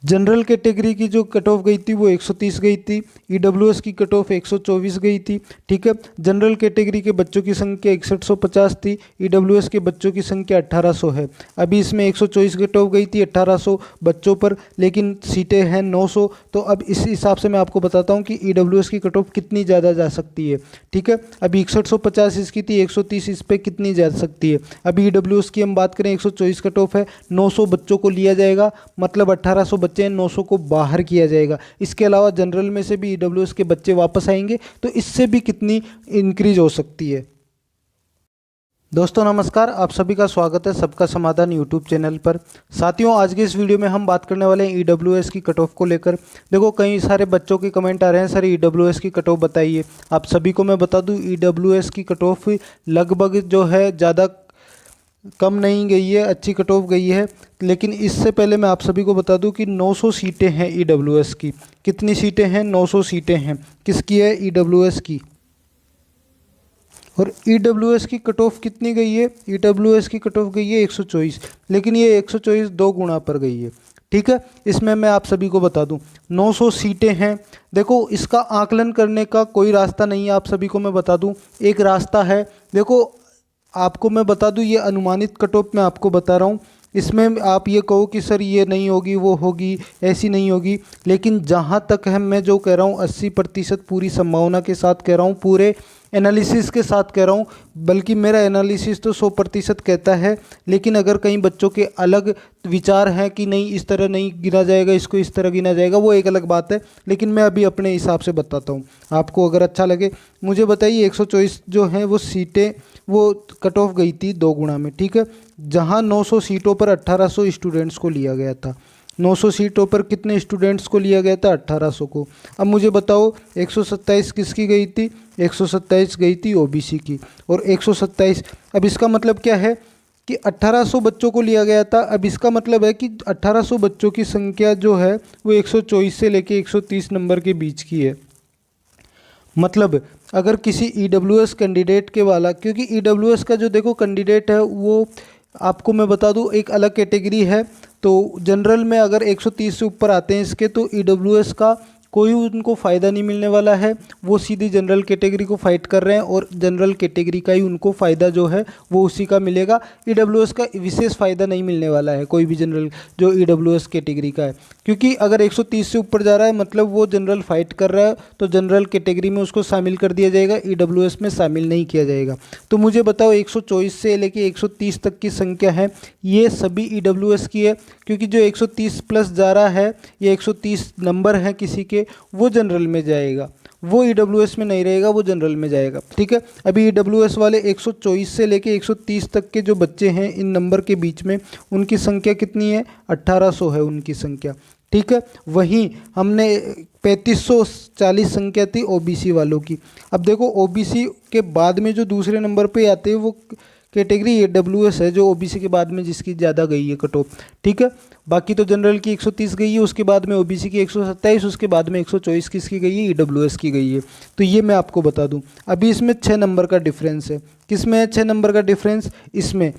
General category की जो cut off गई थी वो 130 गई थी। ईडब्ल्यूएस की कट ऑफ 124 गई थी। ठीक है, जनरल कैटेगरी के बच्चों की संख्या 6150 थी। ईडब्ल्यूएस के बच्चों की संख्या 1800 है। अभी इसमें 124 कट ऑफ गई थी 1800 बच्चों पर, लेकिन सीटें हैं 900। तो अब इस हिसाब से मैं आपको बताता हूँ कि ईडब्ल्यूएस की कट ऑफ कितनी ज़्यादा जा सकती है। ठीक है, अभी 6150 इसकी थी, 130 इस पर कितनी जा सकती है। अभी ईडब्ल्यूएस की हम बात करें, 124 कट ऑफ है, 900 बच्चों को लिया जाएगा, मतलब 1800 बच्चे हैं, 900 को बाहर किया जाएगा। इसके अलावा जनरल में से भी ईडब्ल्यूएस के बच्चे वापस आएंगे, तो इससे भी कितनी इंक्रीज हो सकती है। दोस्तों नमस्कार, आप सभी का स्वागत है सबका समाधान यूट्यूब चैनल पर। साथियों, आज के इस वीडियो में हम बात करने वाले हैं ईडब्ल्यूएस की कट ऑफ को लेकर। देखो, कई सारे बच्चों के कमेंट आ रहे हैं, सर ईडब्ल्यूएस की कट ऑफ बताइए। आप सभी को मैं बता दूं, ईडब्ल्यूएस की कट ऑफ लगभग जो है ज़्यादा कम नहीं गई है, अच्छी कट ऑफ गई है। लेकिन इससे पहले मैं आप सभी को बता दूं कि 900 सीटें हैं ईडब्ल्यूएस की। कितनी सीटें हैं? 900 सीटें हैं। किसकी है? ईडब्ल्यूएस की। और ईडब्ल्यूएस की कट ऑफ कितनी गई है? ईडब्ल्यूएस की कट ऑफ गई है 124, लेकिन ये 124 दो गुना पर गई है। ठीक है, इसमें मैं आप सभी को बता दूं 900 सीटें हैं। देखो, इसका आकलन करने का कोई रास्ता नहीं है, आप सभी को मैं बता दूं। एक रास्ता है, देखो आपको मैं बता दूं, ये अनुमानित कट ऑफ मैं आपको बता रहा हूँ। इसमें आप ये कहो कि सर ये नहीं होगी, वो होगी, ऐसी नहीं होगी, लेकिन जहाँ तक है मैं जो कह रहा हूँ 80% पूरी संभावना के साथ कह रहा हूँ, पूरे एनालिसिस के साथ कह रहा हूँ। बल्कि मेरा एनालिसिस तो 100% कहता है, लेकिन अगर कई बच्चों के अलग विचार हैं कि नहीं इस तरह नहीं गिना जाएगा, इसको इस तरह गिना जाएगा, वो एक अलग बात है। लेकिन मैं अभी अपने हिसाब से बताता हूँ, आपको अगर अच्छा लगे मुझे बताइए। 124 जो हैं वो सीटें, वो कट ऑफ गई थी दो गुना में। ठीक है, जहाँ 900 सीटों पर 1800 स्टूडेंट्स को लिया गया था। 900 सीटों पर कितने स्टूडेंट्स को लिया गया था? 1800 को। अब मुझे बताओ 127 किसकी गई थी? 127 गई थी ओबीसी की। और 127, अब इसका मतलब क्या है कि 1800 बच्चों को लिया गया था। अब इसका मतलब है कि 1800 बच्चों की संख्या जो है वो 124 से लेके 130 नंबर के बीच की है। मतलब अगर किसी ईडब्ल्यूएस कैंडिडेट के वाला, क्योंकि ईडब्ल्यूएस का जो देखो कैंडिडेट है वो आपको मैं बता दूं एक अलग कैटेगरी है। तो जनरल में अगर 130 से ऊपर आते हैं इसके, तो ईडब्ल्यूएस का कोई उनको फ़ायदा नहीं मिलने वाला है। वो सीधी जनरल कैटेगरी को फाइट कर रहे हैं, और जनरल कैटेगरी का ही उनको फ़ायदा जो है वो उसी का मिलेगा। ईडब्ल्यूएस का विशेष फ़ायदा नहीं मिलने वाला है कोई भी जनरल जो ईडब्ल्यूएस कैटेगरी का है, क्योंकि अगर 130 से ऊपर जा रहा है मतलब वो जनरल फाइट कर रहा है, तो जनरल कैटेगरी में उसको शामिल कर दिया जाएगा, ईडब्ल्यूएस में शामिल नहीं किया जाएगा। तो मुझे बताओ 124 से लेके 130 तक की संख्या है, ये सभी ईडब्ल्यूएस की है। क्योंकि जो 130 प्लस जा रहा है, ये 130 नंबर है किसी के, वो जनरल में जाएगा, वो ईडब्ल्यूएस में नहीं रहेगा, वो जनरल में जाएगा। ठीक है, अभी ईडब्ल्यूएस वाले 124 से लेके 130 तक के जो बच्चे हैं इन नंबर के बीच में, उनकी संख्या कितनी है? 1800 है उनकी संख्या। ठीक है, वहीं हमने 3540 संख्या थी ओबीसी वालों की। अब देखो, ओबीसी के बाद में जो दूसरे नंबर पे आते हैं वो कैटेगरी ईडब्ल्यूएस है, जो ओबीसी के बाद में जिसकी ज़्यादा गई है कट ऑफ। ठीक है, बाकी तो जनरल की 130 गई है, उसके बाद में ओबीसी की 127, उसके बाद में 124 किसकी गई है? ईडब्ल्यूएस की गई है। तो ये मैं आपको बता दूं, अभी इसमें 6 नंबर का डिफरेंस है। किसमें है 6 नंबर का डिफरेंस? इसमें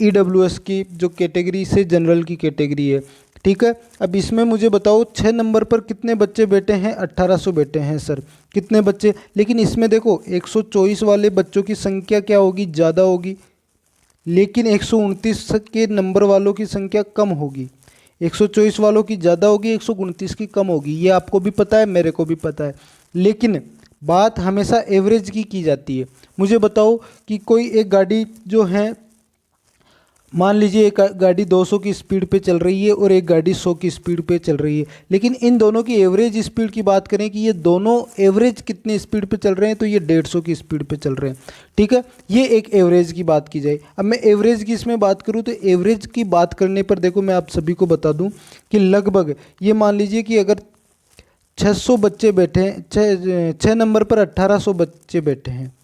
ईडब्ल्यूएस की जो कैटेगरी से जनरल की कैटेगरी है। ठीक है, अब इसमें मुझे बताओ 6 नंबर पर कितने बच्चे बैठे हैं? 1800 बैठे हैं सर, कितने बच्चे। लेकिन इसमें देखो 124 वाले बच्चों की संख्या क्या होगी? ज़्यादा होगी, लेकिन 129 के नंबर वालों की संख्या कम होगी। 124 वालों की ज़्यादा होगी, 129 की कम होगी। ये आपको भी पता है, मेरे को भी पता है, लेकिन बात हमेशा एवरेज की जाती है। मुझे बताओ कि कोई एक गाड़ी जो है, मान लीजिए एक गाड़ी 200 की स्पीड पे चल रही है और एक गाड़ी 100 की स्पीड पे चल रही है, लेकिन इन दोनों की एवरेज स्पीड की बात करें कि ये दोनों एवरेज कितनी स्पीड पे चल रहे हैं, तो ये 150 की स्पीड पे चल रहे हैं। ठीक है, ये एक एवरेज की बात की जाए। अब मैं एवरेज की इसमें बात करूँ, तो एवरेज की बात करने पर देखो मैं आप सभी को बता दूँ कि लगभग ये मान लीजिए कि अगर 600 बच्चे बैठे हैं, 6 नंबर पर 1800 बच्चे बैठे हैं।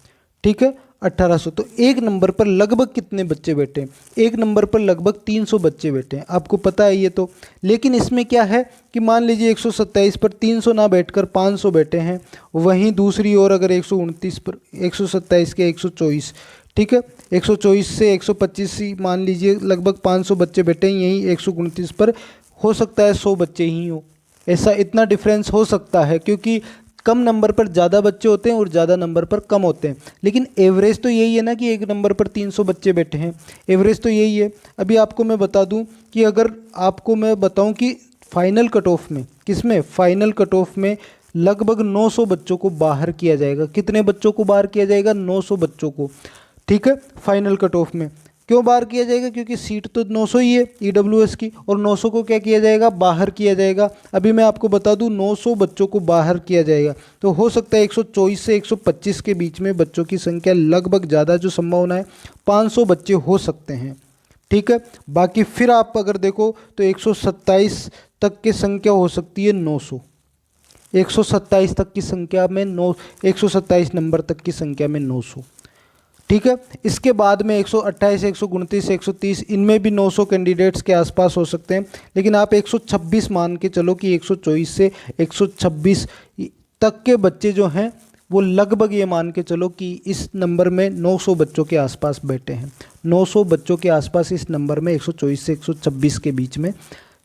ठीक है, 1800, तो एक नंबर पर लगभग कितने बच्चे बैठे हैं? एक नंबर पर लगभग 300 बच्चे बैठे हैं, आपको पता है ये तो। लेकिन इसमें क्या है कि मान लीजिए 127 पर 300 ना बैठकर 500 बैठे हैं, वहीं दूसरी ओर अगर 129 पर 127 के 124, ठीक है, 124 से 125 ही मान लीजिए लगभग 500 बच्चे बैठे हैं, यहीं 129 पर हो सकता है 100 बच्चे ही हो, ऐसा इतना डिफरेंस हो सकता है, क्योंकि कम नंबर पर ज़्यादा बच्चे होते हैं और ज़्यादा नंबर पर कम होते हैं। लेकिन एवरेज तो यही है ना कि एक नंबर पर 300 बच्चे बैठे हैं, एवरेज तो यही है। अभी आपको मैं बता दूं कि अगर आपको मैं बताऊं कि फाइनल कट ऑफ में, किसमें, फाइनल कट ऑफ में लगभग 900 बच्चों को बाहर किया जाएगा। कितने बच्चों को बाहर किया जाएगा? 900 बच्चों को, ठीक है, फाइनल कट ऑफ में। क्यों बाहर किया जाएगा? क्योंकि सीट तो 900 ही है ईडब्ल्यूएस की, और 900 को क्या किया जाएगा? बाहर किया जाएगा। अभी मैं आपको बता दूं 900 बच्चों को बाहर किया जाएगा, तो हो सकता है 124 से 125 के बीच में बच्चों की संख्या, लगभग ज़्यादा जो संभावना है 500 बच्चे हो सकते हैं, ठीक है। बाकी फिर आप अगर देखो तो 127 तक की संख्या हो सकती है 900, 127 तक की संख्या में 127 नंबर तक की संख्या में 900, ठीक है। इसके बाद में 128, 129, 130, इनमें भी 900 कैंडिडेट्स के आसपास हो सकते हैं। लेकिन आप 126 मान के चलो कि 124 से 126 तक के बच्चे जो हैं वो लगभग ये मान के चलो कि इस नंबर में 900 बच्चों के आसपास बैठे हैं। 900 बच्चों के आसपास इस नंबर में 124 से 126 के बीच में,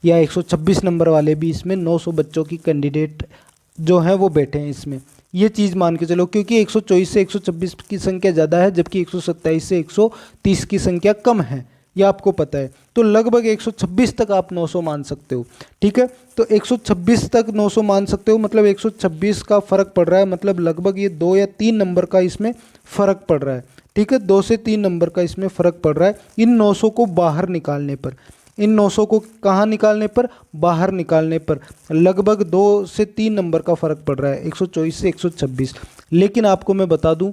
या 126 नंबर वाले भी इसमें 900 बच्चों की कैंडिडेट जो हैं वो बैठे हैं इसमें, ये चीज़ मान के चलो। क्योंकि 124 से 126 की संख्या ज़्यादा है, जबकि 127 से 130 की संख्या कम है, ये आपको पता है। तो लगभग 126 तक आप 900 मान सकते हो, ठीक है। तो 126 तक 900 मान सकते हो, मतलब 126 का फ़र्क पड़ रहा है, मतलब लगभग ये 2 या 3 नंबर का इसमें फ़र्क पड़ रहा है, ठीक है। 2 से 3 नंबर का इसमें फ़र्क पड़ रहा है इन 900 को बाहर निकालने पर। इन 900 को कहाँ निकालने पर? बाहर निकालने पर लगभग 2 से 3 नंबर का फ़र्क पड़ रहा है, 124 से 126। लेकिन आपको मैं बता दूं,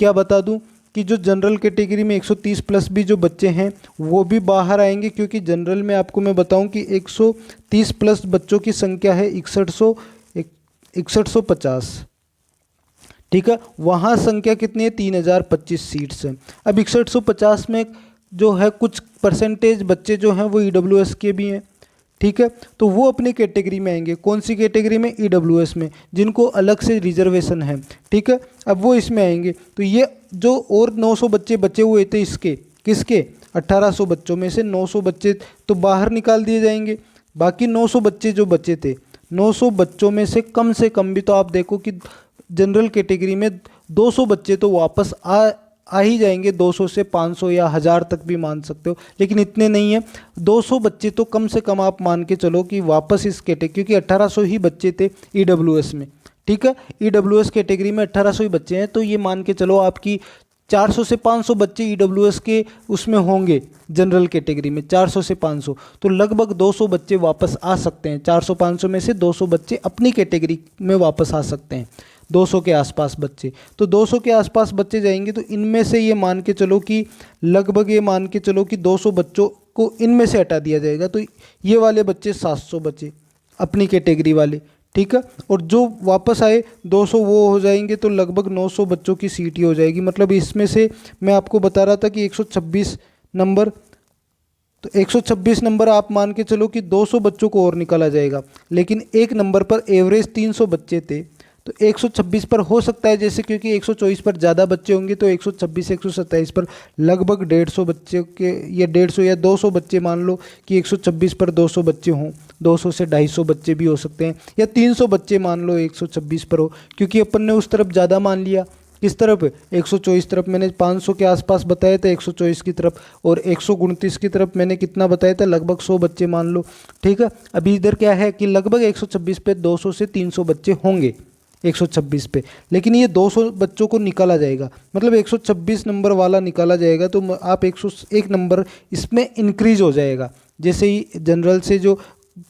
क्या बता दूं, कि जो जनरल कैटेगरी में 130 प्लस भी जो बच्चे हैं वो भी बाहर आएंगे, क्योंकि जनरल में आपको मैं बताऊं कि 130 प्लस बच्चों की संख्या है 6150, ठीक है। वहाँ संख्या कितनी है? 3025 सीट्स हैं। अब 6150 में जो है कुछ परसेंटेज बच्चे जो हैं वो ईडब्ल्यूएस के भी हैं, ठीक है। तो वो अपनी कैटेगरी में आएंगे। कौन सी कैटेगरी में? ईडब्ल्यूएस में, जिनको अलग से रिजर्वेशन है, ठीक है। अब वो इसमें आएंगे। तो ये जो और 900 बच्चे बचे हुए थे इसके, किसके? 1800 बच्चों में से 900 बच्चे तो बाहर निकाल दिए जाएंगे। बाकी 900 बच्चे जो बचे थे, 900 बच्चों में से कम भी तो आप देखो कि जनरल कैटेगरी में 200 बच्चे तो वापस आ ही जाएंगे, 200 से 500 या 1000 तक भी मान सकते हो, लेकिन इतने नहीं है। 200 बच्चे तो कम से कम आप मान के चलो कि वापस इस कैटेगरी, क्योंकि 1800 ही बच्चे थे ईडब्ल्यूएस में, ठीक है। ईडब्ल्यूएस कैटेगरी में 1800 ही बच्चे हैं, तो ये मान के चलो आपकी 400 से 500 बच्चे ईडब्ल्यूएस के उसमें होंगे, जनरल कैटेगरी में 400 से 500, तो लगभग 200 बच्चे वापस आ सकते हैं। 400-500 में से 200 बच्चे अपनी कैटेगरी में वापस आ सकते हैं, 200 के आसपास बच्चे। तो 200 के आसपास बच्चे जाएंगे, तो इनमें से ये मान के चलो कि लगभग ये मान के चलो कि 200 बच्चों को इनमें से हटा दिया जाएगा, तो ये वाले बच्चे 700 बचे अपनी कैटेगरी वाले, ठीक है। और जो वापस आए 200 वो हो जाएंगे, तो लगभग 900 बच्चों की सीट ही हो जाएगी। मतलब इसमें से मैं आपको बता रहा था कि 126 नंबर, तो 126 नंबर आप मान के चलो कि 200 बच्चों को और निकाला जाएगा। लेकिन एक नंबर पर एवरेज 300 बच्चे थे, तो 126 पर हो सकता है, जैसे क्योंकि 124 पर ज़्यादा बच्चे होंगे, तो 126 से 127 पर लगभग 150 बच्चे के, या 150 या 200 बच्चे मान लो कि 126 पर 200 बच्चे हों, 200 से 250 बच्चे भी हो सकते हैं, या 300 बच्चे मान लो 126 पर हो, क्योंकि अपन ने उस तरफ ज़्यादा मान लिया। किस तरफ? 124 तरफ मैंने 500 के आसपास बताया था 124 की तरफ, और 129 की तरफ मैंने कितना बताया था? लगभग 100 बच्चे मान लो, ठीक है। अभी इधर क्या है कि लगभग 126 पे 200 से 300 बच्चे होंगे 126 पे, लेकिन ये 200 बच्चों को निकाला जाएगा, मतलब 126 नंबर वाला निकाला जाएगा, तो आप 101 नंबर इसमें इंक्रीज हो जाएगा। जैसे ही जनरल से जो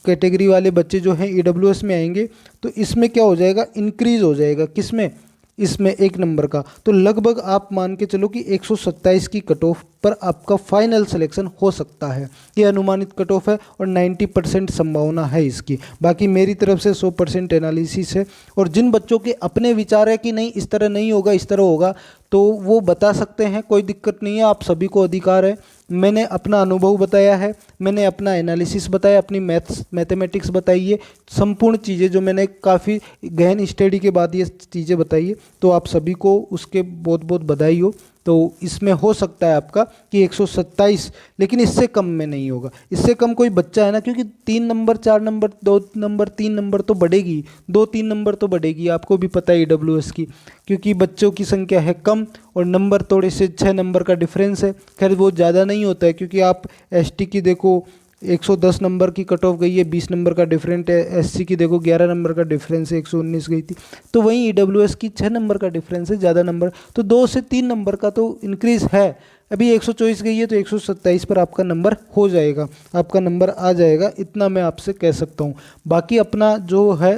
कैटेगरी वाले बच्चे जो हैं ईडब्ल्यूएस में आएंगे, तो इसमें क्या हो जाएगा? इंक्रीज हो जाएगा। किसमें? इसमें 1 नंबर का। तो लगभग आप मान के चलो कि 127 की कट ऑफ पर आपका फाइनल सिलेक्शन हो सकता है। ये अनुमानित कट ऑफ है और 90% संभावना है इसकी। बाकी मेरी तरफ से 100% एनालिसिस है, और जिन बच्चों के अपने विचार है कि नहीं इस तरह नहीं होगा इस तरह होगा, तो वो बता सकते हैं, कोई दिक्कत नहीं है, आप सभी को अधिकार है। मैंने अपना अनुभव बताया है, मैंने अपना एनालिसिस बताया, अपनी मैथमेटिक्स बताई है, संपूर्ण चीज़ें जो मैंने काफ़ी गहन स्टडी के बाद ये चीज़ें बताई है, तो आप सभी को उसके बहुत बहुत बधाई हो। तो इसमें हो सकता है आपका कि 127, लेकिन इससे कम में नहीं होगा। इससे कम कोई बच्चा है ना, क्योंकि 3 नंबर 4 नंबर 2 नंबर 3 नंबर तो बढ़ेगी, 2-3 नंबर तो बढ़ेगी, आपको भी पता है ईडब्ल्यूएस की, क्योंकि बच्चों की संख्या है कम और नंबर थोड़े से 6 नंबर का डिफरेंस है। खैर वो ज़्यादा नहीं होता है, क्योंकि आप एसटी की देखो 110 नंबर की कट ऑफ गई है, 20 नंबर का डिफरेंट है। एससी की देखो 11 नंबर का डिफरेंस है, 119 गई थी। तो वहीं ईडब्ल्यूएस की 6 नंबर का डिफरेंस है, ज़्यादा नंबर, तो 2 से 3 नंबर का तो इंक्रीज़ है। अभी 124 गई है तो 127 पर आपका नंबर हो जाएगा, आपका नंबर आ जाएगा, इतना मैं आपसे कह सकता हूँ। बाकी अपना जो है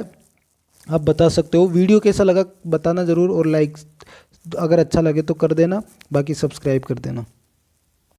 आप बता सकते हो। वीडियो कैसा लगा बताना ज़रूर, और लाइक अगर अच्छा लगे तो कर देना, बाकी सब्सक्राइब कर देना।